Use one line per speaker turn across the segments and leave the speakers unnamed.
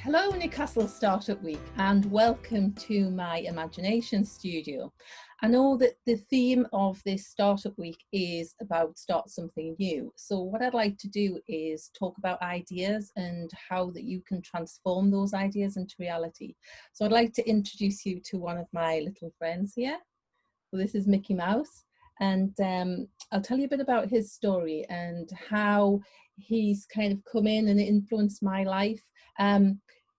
Hello Newcastle Startup Week and welcome to my imagination studio. I know that the theme of this Startup Week is about start something new. So what I'd like to do is talk about ideas and how that you can transform those ideas into reality. So I'd like to introduce you to one of my little friends here. Well, this is Mickey Mouse, and I'll tell you a bit about his story and how he's kind of come in and influenced my life.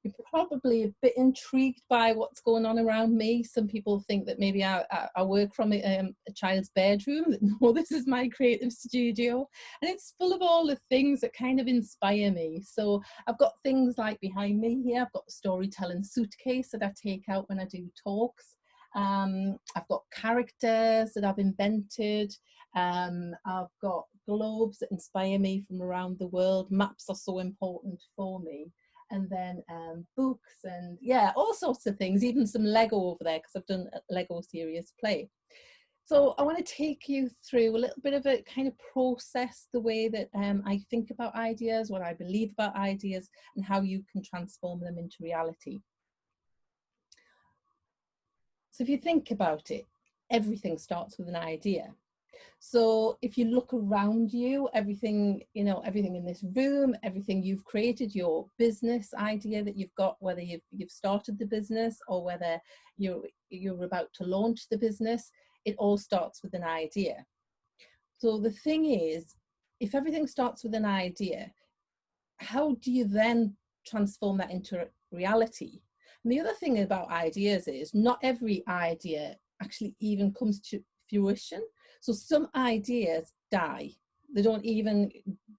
You're probably a bit intrigued by what's going on around me. Some people think that maybe I work from a child's bedroom. No, this is my creative studio, and it's full of all the things that kind of inspire me. So I've got things like behind me here, I've got a storytelling suitcase that I take out when I do talks. I've got characters that I've invented. I've got globes that inspire me from around the world. Maps are so important for me. And then books and yeah, all sorts of things, even some Lego over there because I've done a Lego serious play. So I want to take you through a little bit of a kind of process, the way that I think about ideas, what I believe about ideas, and how you can transform them into reality. So if you think about it, everything starts with an idea. So if you look around you, everything, everything in this room, everything you've created, your business idea that you've got, whether you've started the business or whether you're about to launch the business, it all starts with an idea. So the thing is, if everything starts with an idea, how do you then transform that into reality? And the other thing about ideas is not every idea actually even comes to fruition. So some ideas die. They don't even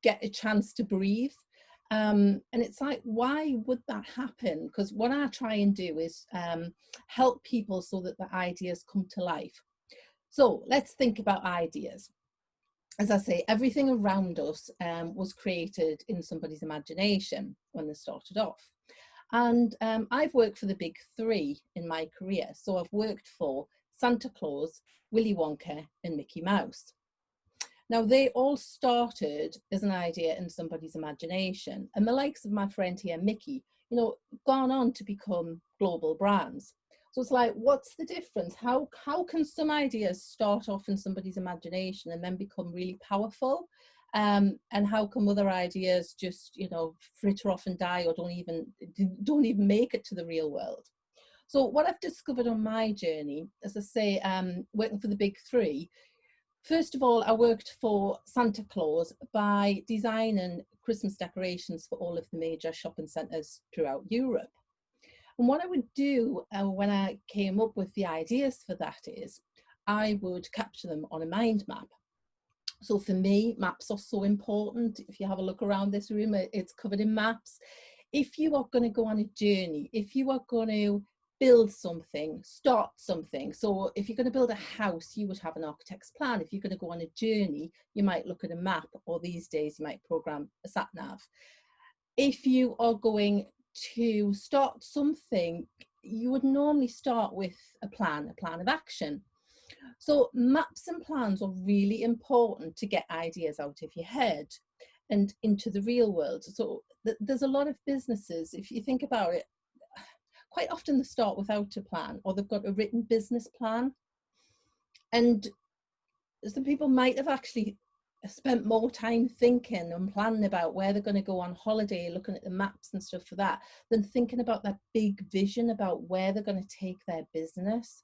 get a chance to breathe. And it's like, why would that happen? Because what I try and do is help people so that the ideas come to life. So let's think about ideas. As I say, everything around us was created in somebody's imagination when they started off. And I've worked for the big three in my career. So I've worked for Santa Claus, Willy Wonka and Mickey Mouse. Now they all started as an idea in somebody's imagination, and the likes of my friend here, Mickey, gone on to become global brands. So it's like, what's the difference? How can some ideas start off in somebody's imagination and then become really powerful? And how come other ideas just, fritter off and die or don't even make it to the real world? So what I've discovered on my journey, as I say, working for the big three, first of all, I worked for Santa Claus by designing Christmas decorations for all of the major shopping centres throughout Europe. And what I would do when I came up with the ideas for that is I would capture them on a mind map. So for me, maps are so important. If you have a look around this room, it's covered in maps. If you are going to go on a journey, if you are going to build something, start something. So if you're going to build a house, you would have an architect's plan. If you're going to go on a journey, you might look at a map, or these days you might program a sat nav. If you are going to start something, you would normally start with a plan of action. So maps and plans are really important to get ideas out of your head and into the real world. So there's a lot of businesses, if you think about it, quite often they start without a plan, or they've got a written business plan. And some people might have actually spent more time thinking and planning about where they're going to go on holiday, looking at the maps and stuff for that, than thinking about that big vision about where they're going to take their business.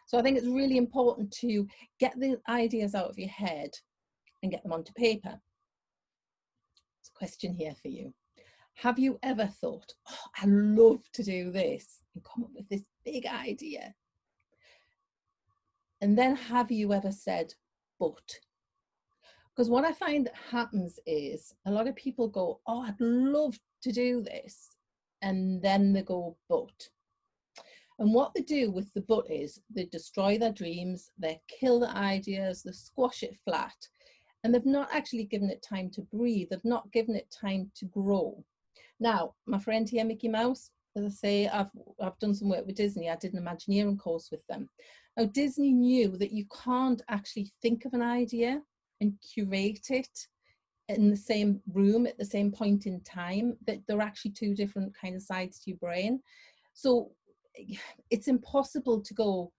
So I think it's really important to get the ideas out of your head and get them onto paper. There's a question here for you. Have you ever thought, oh, I'd love to do this, and come up with this big idea? And then have you ever said, but? Because what I find that happens is a lot of people go, oh, I'd love to do this. And then they go, but. And what they do with the but is they destroy their dreams, they kill the ideas, they squash it flat. And they've not actually given it time to breathe. They've not given it time to grow. Now, my friend here, Mickey Mouse, as I say, I've done some work with Disney. I did an Imagineering course with them. Now, Disney knew that you can't actually think of an idea and curate it in the same room at the same point in time, that they're actually two different kind of sides to your brain. So it's impossible to go,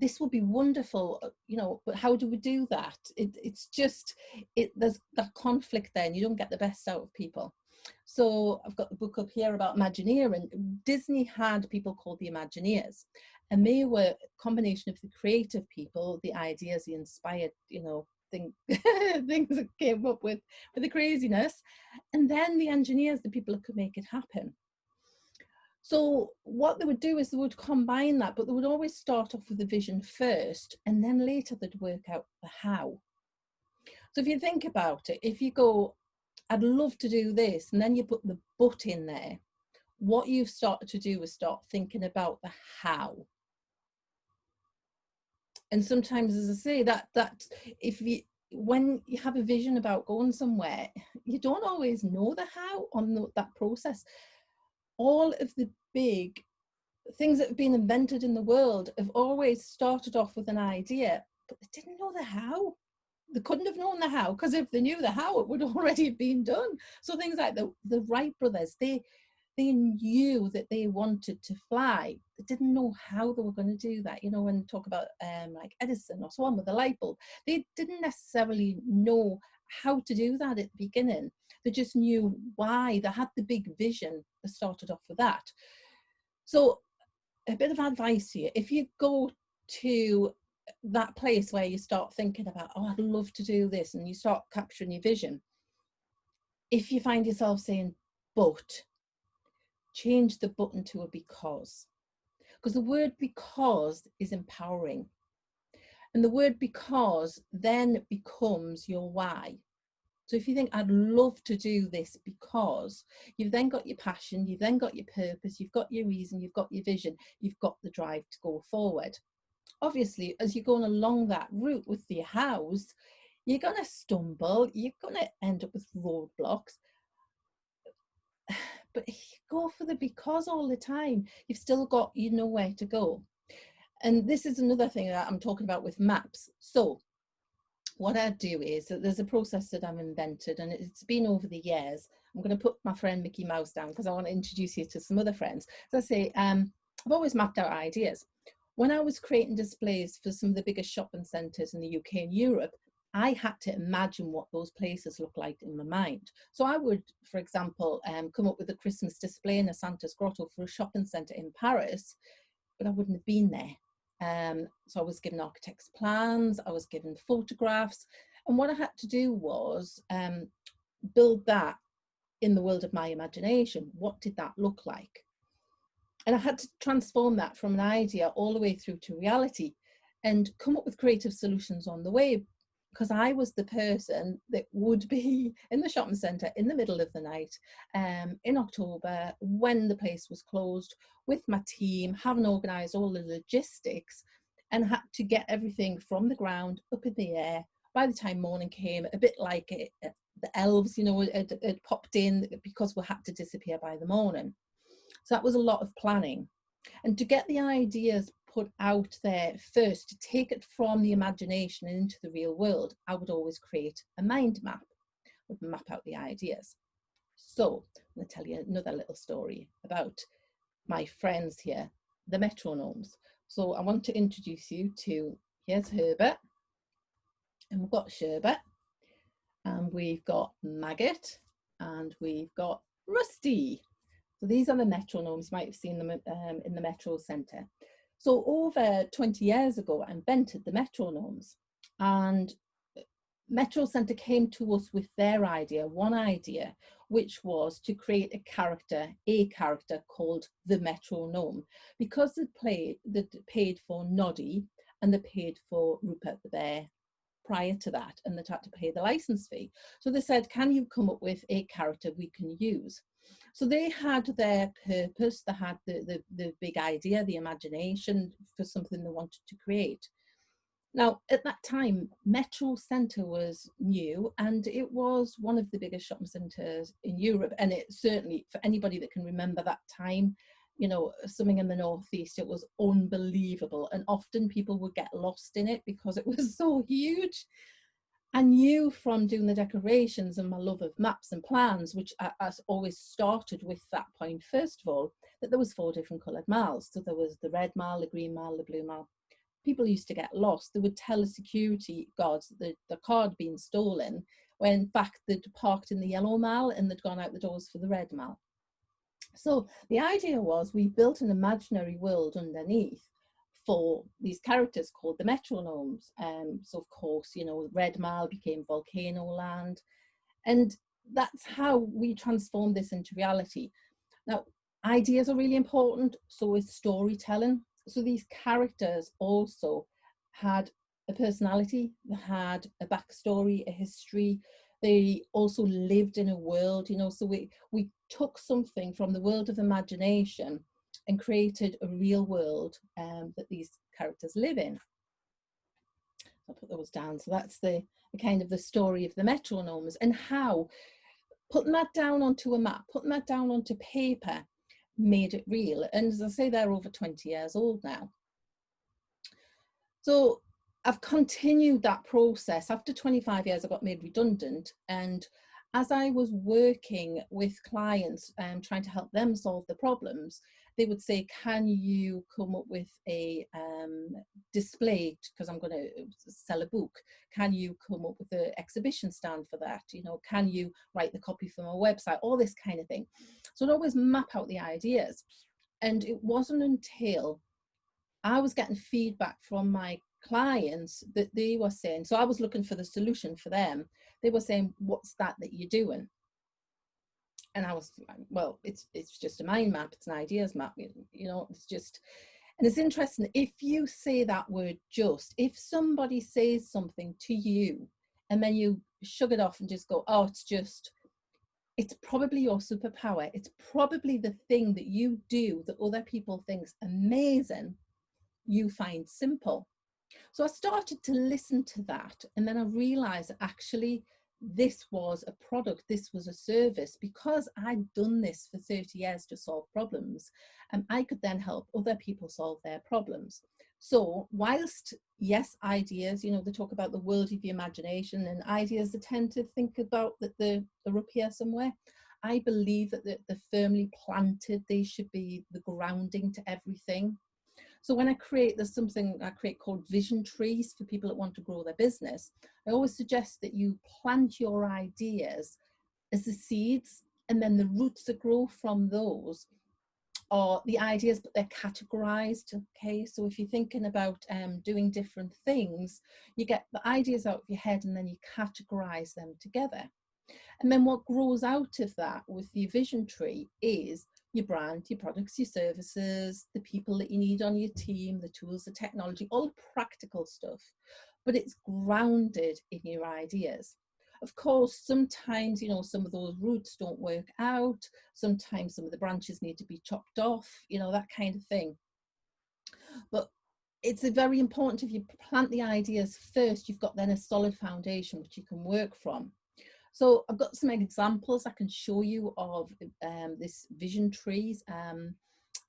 this will be wonderful, you know, but how do we do that? It's just, there's that conflict there, and you don't get the best out of people. So I've got the book up here about Imagineering. Disney had people called the Imagineers, and they were a combination of the creative people, the ideas, the inspired, you know, things that came up with the craziness, and then the engineers, the people that could make it happen. So what they would do is they would combine that, but they would always start off with the vision first, and then later they'd work out the how. So if you think about it, if you go, I'd love to do this, and then you put the but in there, what you've started to do is start thinking about the how. And sometimes, as I say, that if you, when you have a vision about going somewhere, you don't always know the how on that process. All of the big things that have been invented in the world have always started off with an idea, but they didn't know the how. They couldn't have known the how, because if they knew the how, it would already have been done. So things like the Wright brothers, they knew that they wanted to fly. They didn't know how they were going to do that. You know, when we talk about like Edison or so on with the light bulb, they didn't necessarily know how to do that at the beginning. They just knew why. They had the big vision. They started off with that. So a bit of advice here: if you go to that place where you start thinking about, oh, I'd love to do this, and you start capturing your vision, if you find yourself saying but, change the button to a because the word because is empowering, and the word because then becomes your why. So if you think, I'd love to do this because, you've then got your passion, you've then got your purpose, you've got your reason, you've got your vision, you've got the drive to go forward. Obviously, as you're going along that route with your hows, you're going to stumble, you're going to end up with roadblocks. But if you go for the because all the time, you've still got, you know, where to go. And this is another thing that I'm talking about with maps. So what I do is that there's a process that I've invented, and it's been over the years. I'm going to put my friend Mickey Mouse down because I want to introduce you to some other friends. So I say, I've always mapped out ideas. When I was creating displays for some of the biggest shopping centres in the UK and Europe, I had to imagine what those places look like in my mind. So I would, for example, come up with a Christmas display in a Santa's Grotto for a shopping centre in Paris, but I wouldn't have been there. So I was given architect's plans, I was given photographs, and what I had to do was build that in the world of my imagination. What did that look like? And I had to transform that from an idea all the way through to reality and come up with creative solutions on the way, because I was the person that would be in the shopping centre in the middle of the night in October when the place was closed, with my team, having organised all the logistics, and had to get everything from the ground up in the air. By the time morning came, a bit like the elves, you know, it popped in because we had to disappear by the morning. So that was a lot of planning. And to get the ideas put out there first, to take it from the imagination and into the real world, I would always create a mind map, would map out the ideas. So I'm going to tell you another little story about my friends here, the Metronomes. So I want to introduce you to, here's Herbert, and we've got Sherbet, and we've got Maggot, and we've got Rusty. So these are the Metronomes. You might have seen them in the Metro Centre. So over 20 years ago, I invented the Metronomes, and Metro Centre came to us with their idea, one idea, which was to create a character called the Metronome, because they'd paid for Noddy and they paid for Rupert the Bear prior to that, and they'd had to pay the license fee. So they said, can you come up with a character we can use? So they had their purpose, they had the big idea, the imagination for something they wanted to create. Now, at that time, Metro Centre was new, and it was one of the biggest shopping centres in Europe. And it certainly, for anybody that can remember that time, you know, something in the Northeast, it was unbelievable. And often people would get lost in it because it was so huge. I knew from doing the decorations and my love of maps and plans, which I always started with that point, first of all, that there was 4 different coloured malls. So there was the red mall, the green mall, the blue mall. People used to get lost. They would tell the security guards that the car had been stolen, when in fact they'd parked in the yellow mall and they'd gone out the doors for the red mall. So the idea was we built an imaginary world underneath for these characters called the Metronomes. So of course, you know, Red Mile became Volcano Land. And that's how we transformed this into reality. Now, ideas are really important, so is storytelling. So these characters also had a personality, they had a backstory, a history. They also lived in a world, you know, so we took something from the world of imagination and created a real world that these characters live in. I'll put those down. So that's the kind of the story of the Metronomes, and how putting that down onto a map, putting that down onto paper made it real. And as I say, they're over 20 years old now. So I've continued that process. After 25 years, I got made redundant. And as I was working with clients and trying to help them solve the problems, they would say, can you come up with a display, because I'm going to sell a book, can you come up with an exhibition stand for that, you know, can you write the copy for my website, all this kind of thing. So I'd always map out the ideas. And it wasn't until I was getting feedback from my clients that they were saying, so I was looking for the solution for them, they were saying, what's that you're doing? And I was like, well, it's just a mind map, it's an ideas map, you know, it's just. And it's interesting, if you say that word just, if somebody says something to you and then you shrug it off and just go, oh, it's just, it's probably your superpower. It's probably the thing that you do that other people think's amazing, you find simple. So I started to listen to that, and then I realized that actually this was a product, this was a service, because I'd done this for 30 years to solve problems, and I could then help other people solve their problems. So whilst, yes, ideas, you know, they talk about the world of the imagination, and ideas they tend to think about that they're up here somewhere. I believe that they're firmly planted, they should be the grounding to everything. So when I create, there's something I create called vision trees for people that want to grow their business. I always suggest that you plant your ideas as the seeds, and then the roots that grow from those are the ideas, but they're categorized. Okay, so if you're thinking about doing different things, you get the ideas out of your head and then you categorize them together. And then what grows out of that with your vision tree is your brand, your products, your services, the people that you need on your team, the tools, the technology, all the practical stuff. But it's grounded in your ideas. Of course, sometimes, you know, some of those roots don't work out. Sometimes some of the branches need to be chopped off, you know, that kind of thing. But it's very important, if you plant the ideas first, you've got then a solid foundation which you can work from. So I've got some examples I can show you of this vision trees.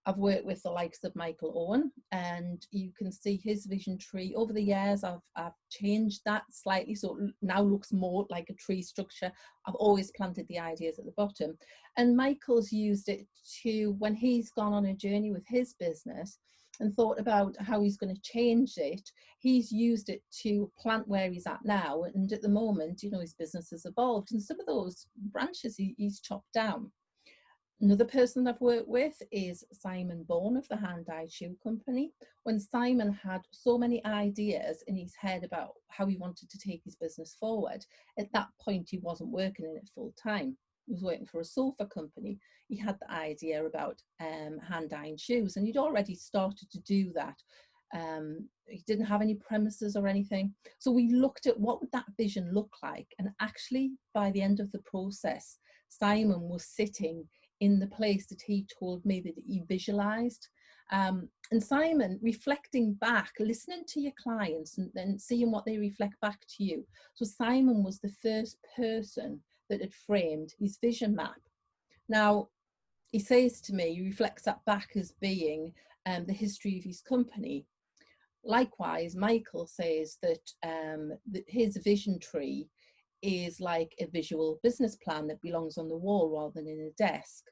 I've worked with the likes of Michael Owen, and you can see his vision tree. Over the years, I've changed that slightly, so it now looks more like a tree structure. I've always planted the ideas at the bottom. And Michael's used it to, when he's gone on a journey with his business and thought about how he's going to change it, he's used it to plant where he's at now. And at the moment, you know, his business has evolved, and some of those branches he's chopped down. Another person I've worked with is Simon Bourne of the Hand-Dyed Shoe Company. When Simon had so many ideas in his head about how he wanted to take his business forward, at that point he wasn't working in it full time. He was working for a sofa company. He had the idea about hand-dyeing shoes, and he'd already started to do that. He didn't have any premises or anything. So we looked at what would that vision look like. And actually, by the end of the process, Simon was sitting in the place that he told me that he visualized. And Simon, reflecting back, listening to your clients and then seeing what they reflect back to you. So Simon was the first person that had framed his vision map. Now, he says to me, he reflects that back as being the history of his company. likewise, Michael says that his vision tree is like a visual business plan that belongs on the wall rather than in a desk.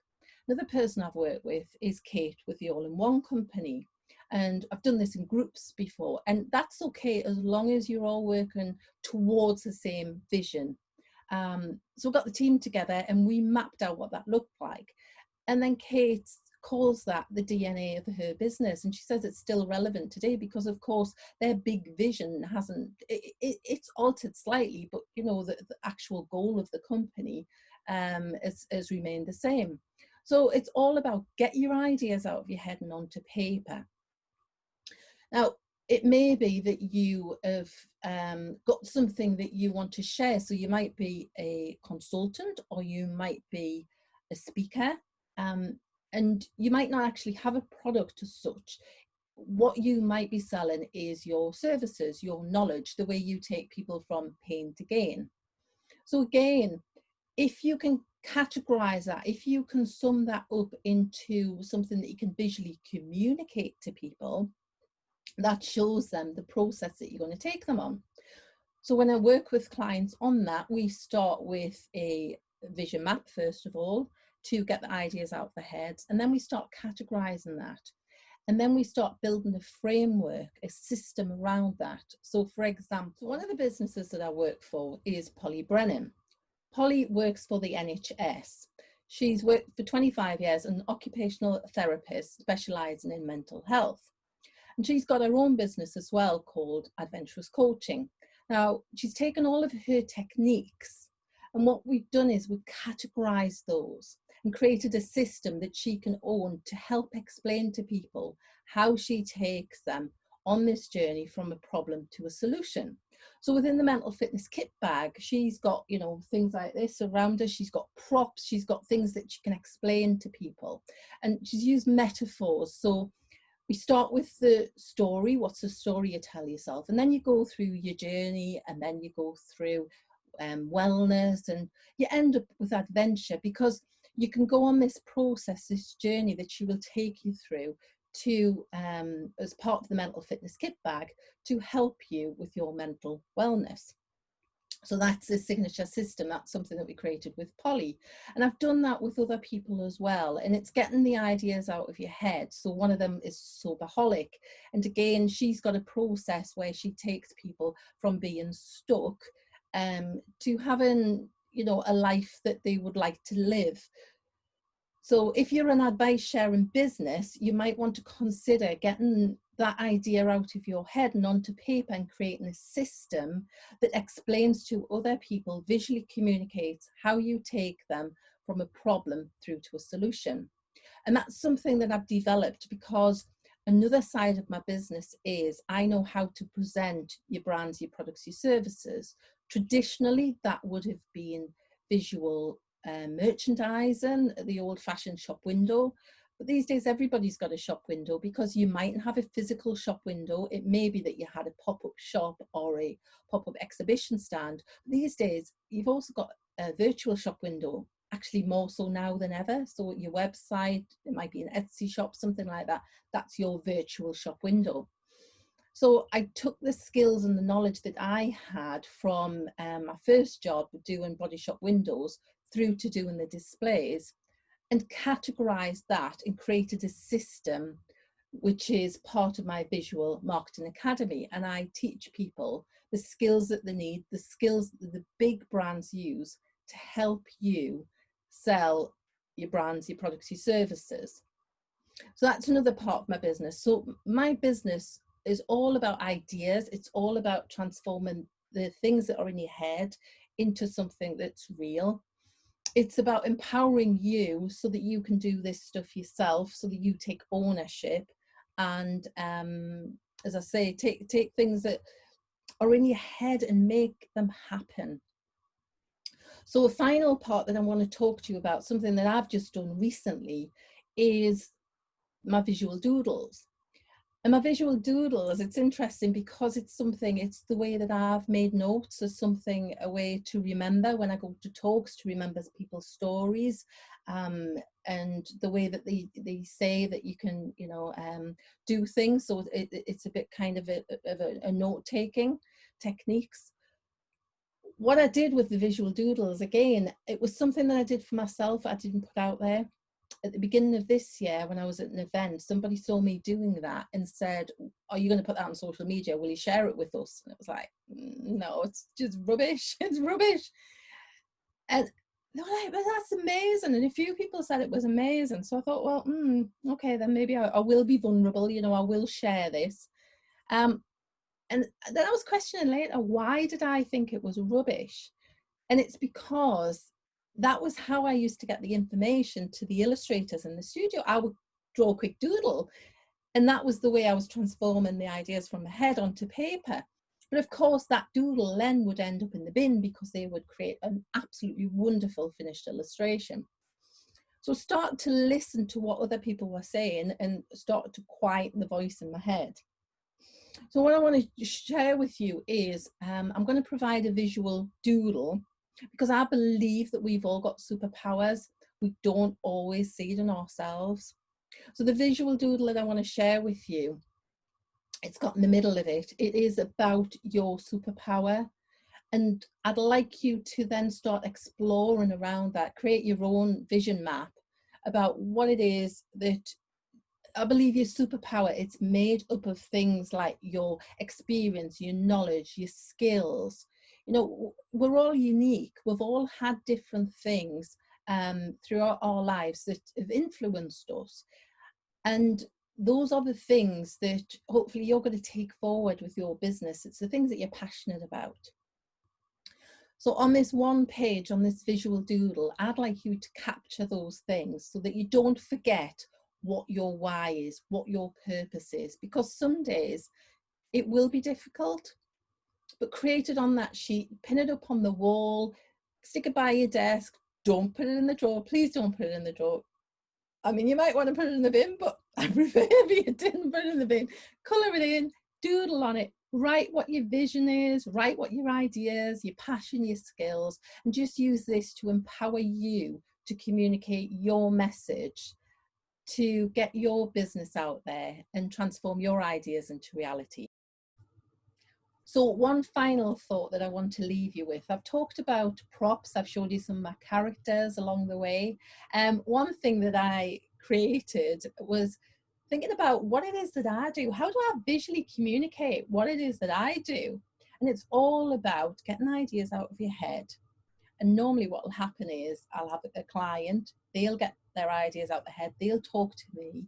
Another person I've worked with is Kate with the All-in-One Company. And I've done this in groups before, and that's okay as long as you're all working towards the same vision. So we got the team together and we mapped out what that looked like. And then Kate calls that the DNA of her business. And she says it's still relevant today because, of course, their big vision hasn't, it's altered slightly, but, you know, the actual goal of the company has remained the same. So it's all about get your ideas out of your head and onto paper. Now, it may be that you have got something that you want to share. So you might be a consultant or you might be a speaker, and you might not actually have a product as such. What you might be selling is your services, your knowledge, the way you take people from pain to gain. So again, if you can categorize that, if you can sum that up into something that you can visually communicate to people, that shows them the process that you're going to take them on. So when I work with clients on that, we start with a vision map, first of all, to get the ideas out of their heads. And then we start categorizing that. And then we start building a framework, a system around that. So for example, one of the businesses that I work for is Polly Brennan. Polly works for the NHS. She's worked for 25 years, an occupational therapist specializing in mental health. And she's got her own business as well called Adventurous Coaching. Now, she's taken all of her techniques, and what we've done is we've categorized those and created a system that she can own to help explain to people how she takes them on this journey from a problem to a solution. So within the mental fitness kit bag, she's got, you know, things like this around her. She's got props, she's got things that she can explain to people. And she's used metaphors. So we start with the story. What's the story you tell yourself? And then you go through your journey, and then you go through wellness, and you end up with adventure, because you can go on this process, this journey that she will take you through to as part of the mental fitness kit bag to help you with your mental wellness. So that's a signature system. That's something that we created with Polly. And I've done that with other people as well. And it's getting the ideas out of your head. So one of them is Soberholic. And again, she's got a process where she takes people from being stuck to having, you know, a life that they would like to live. So if you're an advice sharing business, you might want to consider getting that idea out of your head and onto paper and creating a system that explains to other people, visually communicates how you take them from a problem through to a solution. And that's something that I've developed because another side of my business is I know how to present your brands, your products, your services. Traditionally, that would have been visual merchandising, the old-fashioned shop window. But these days, everybody's got a shop window because you mightn't have a physical shop window. It may be that you had a pop-up shop or a pop-up exhibition stand. These days, you've also got a virtual shop window, actually more so now than ever. So your website, it might be an Etsy shop, something like that. That's your virtual shop window. So I took the skills and the knowledge that I had from my first job doing body shop windows through to doing the displays, and categorized that and created a system which is part of my Visual Marketing Academy. And I teach people the skills that they need, the skills that the big brands use to help you sell your brands, your products, your services. So that's another part of my business. So my business is all about ideas. It's all about transforming the things that are in your head into something that's real. It's about empowering you so that you can do this stuff yourself, so that you take ownership and, as I say, take things that are in your head and make them happen. So a final part that I want to talk to you about, something that I've just done recently, is my visual doodles. And my visual doodles, it's interesting because it's the way that I've made notes as something, a way to remember when I go to talks, to remember people's stories. and the way that they say that you can, you know, do things. So it's a bit kind of a note-taking techniques. What I did with the visual doodles, again, it was something that I did for myself. I didn't put out there. At the beginning of this year, when I was at an event, somebody saw me doing that and said, are you going to put that on social media? Will you share it with us? And it was like, no, it's just rubbish. It's rubbish. And they were like, but that's amazing. And a few people said it was amazing. So I thought, well, okay, then maybe I will be vulnerable. You know, I will share this. And then I was questioning later, why did I think it was rubbish? And it's because that was how I used to get the information to the illustrators in the studio. I would draw a quick doodle, and that was the way I was transforming the ideas from my head onto paper. But of course, that doodle then would end up in the bin because they would create an absolutely wonderful finished illustration. So start to listen to what other people were saying and start to quieten the voice in my head. So what I want to share with you is I'm going to provide a visual doodle, because I believe that we've all got superpowers. We don't always see it in ourselves. So the visual doodle that I want to share with you, it's got in the middle of it, it is about your superpower. And I'd like you to then start exploring around that, create your own vision map about what it is that I believe your superpower. It's made up of things like your experience, your knowledge, your skills. You know, we're all unique. We've all had different things throughout our lives that have influenced us. And those are the things that hopefully you're going to take forward with your business. It's the things that you're passionate about. So on this one page, on this visual doodle, I'd like you to capture those things so that you don't forget what your why is, what your purpose is, because some days it will be difficult, but create it on that sheet, pin it up on the wall, stick it by your desk. Don't put it in the drawer. Please don't put it in the drawer. I mean, you might want to put it in the bin, but I prefer if you didn't put it in the bin. Color it in, doodle on it, write what your vision is, write what your ideas, your passion, your skills, and just use this to empower you to communicate your message, to get your business out there and transform your ideas into reality. So one final thought that I want to leave you with. I've talked about props. I've showed you some of my characters along the way. One thing that I created was thinking about what it is that I do. How do I visually communicate what it is that I do? And it's all about getting ideas out of your head. And normally what will happen is I'll have a client, they'll get their ideas out their head, they'll talk to me,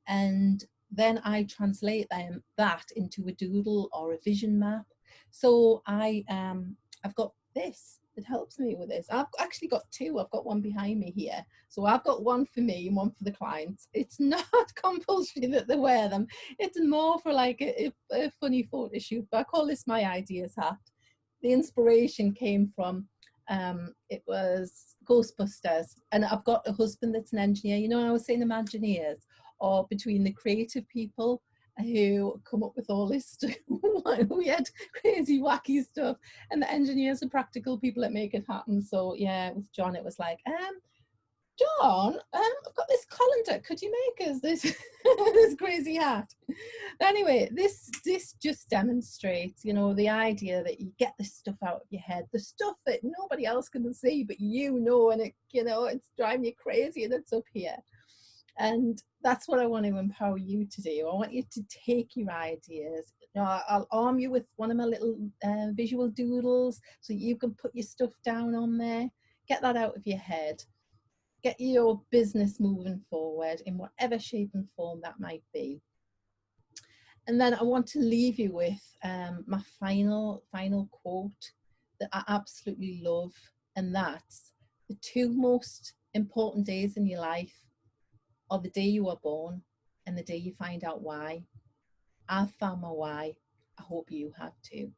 and then I translate that into a doodle or a vision map. So I've got this that helps me with this. I've actually got two. I've got one behind me here. So I've got one for me and one for the clients. It's not compulsory that they wear them. It's more for like a funny photo shoot. But I call this my ideas hat. The inspiration came from it was Ghostbusters, and I've got a husband that's an engineer. You know, I was saying Imagineers, or between the creative people who come up with all this weird, crazy, wacky stuff, and the engineers are practical people that make it happen. So yeah, with John, it was like, John, I've got this colander. Could you make us this this crazy hat? Anyway, this just demonstrates, you know, the idea that you get this stuff out of your head, the stuff that nobody else can see, but you know, and it, you know, it's driving you crazy, and it's up here. And that's what I want to empower you to do. I want you to take your ideas. You know, I'll arm you with one of my little visual doodles so you can put your stuff down on there. Get that out of your head. Get your business moving forward in whatever shape and form that might be. And then I want to leave you with my final quote that I absolutely love. And that's: the two most important days in your life are the day you are born and the day you find out why. I've found my why. I hope you have too.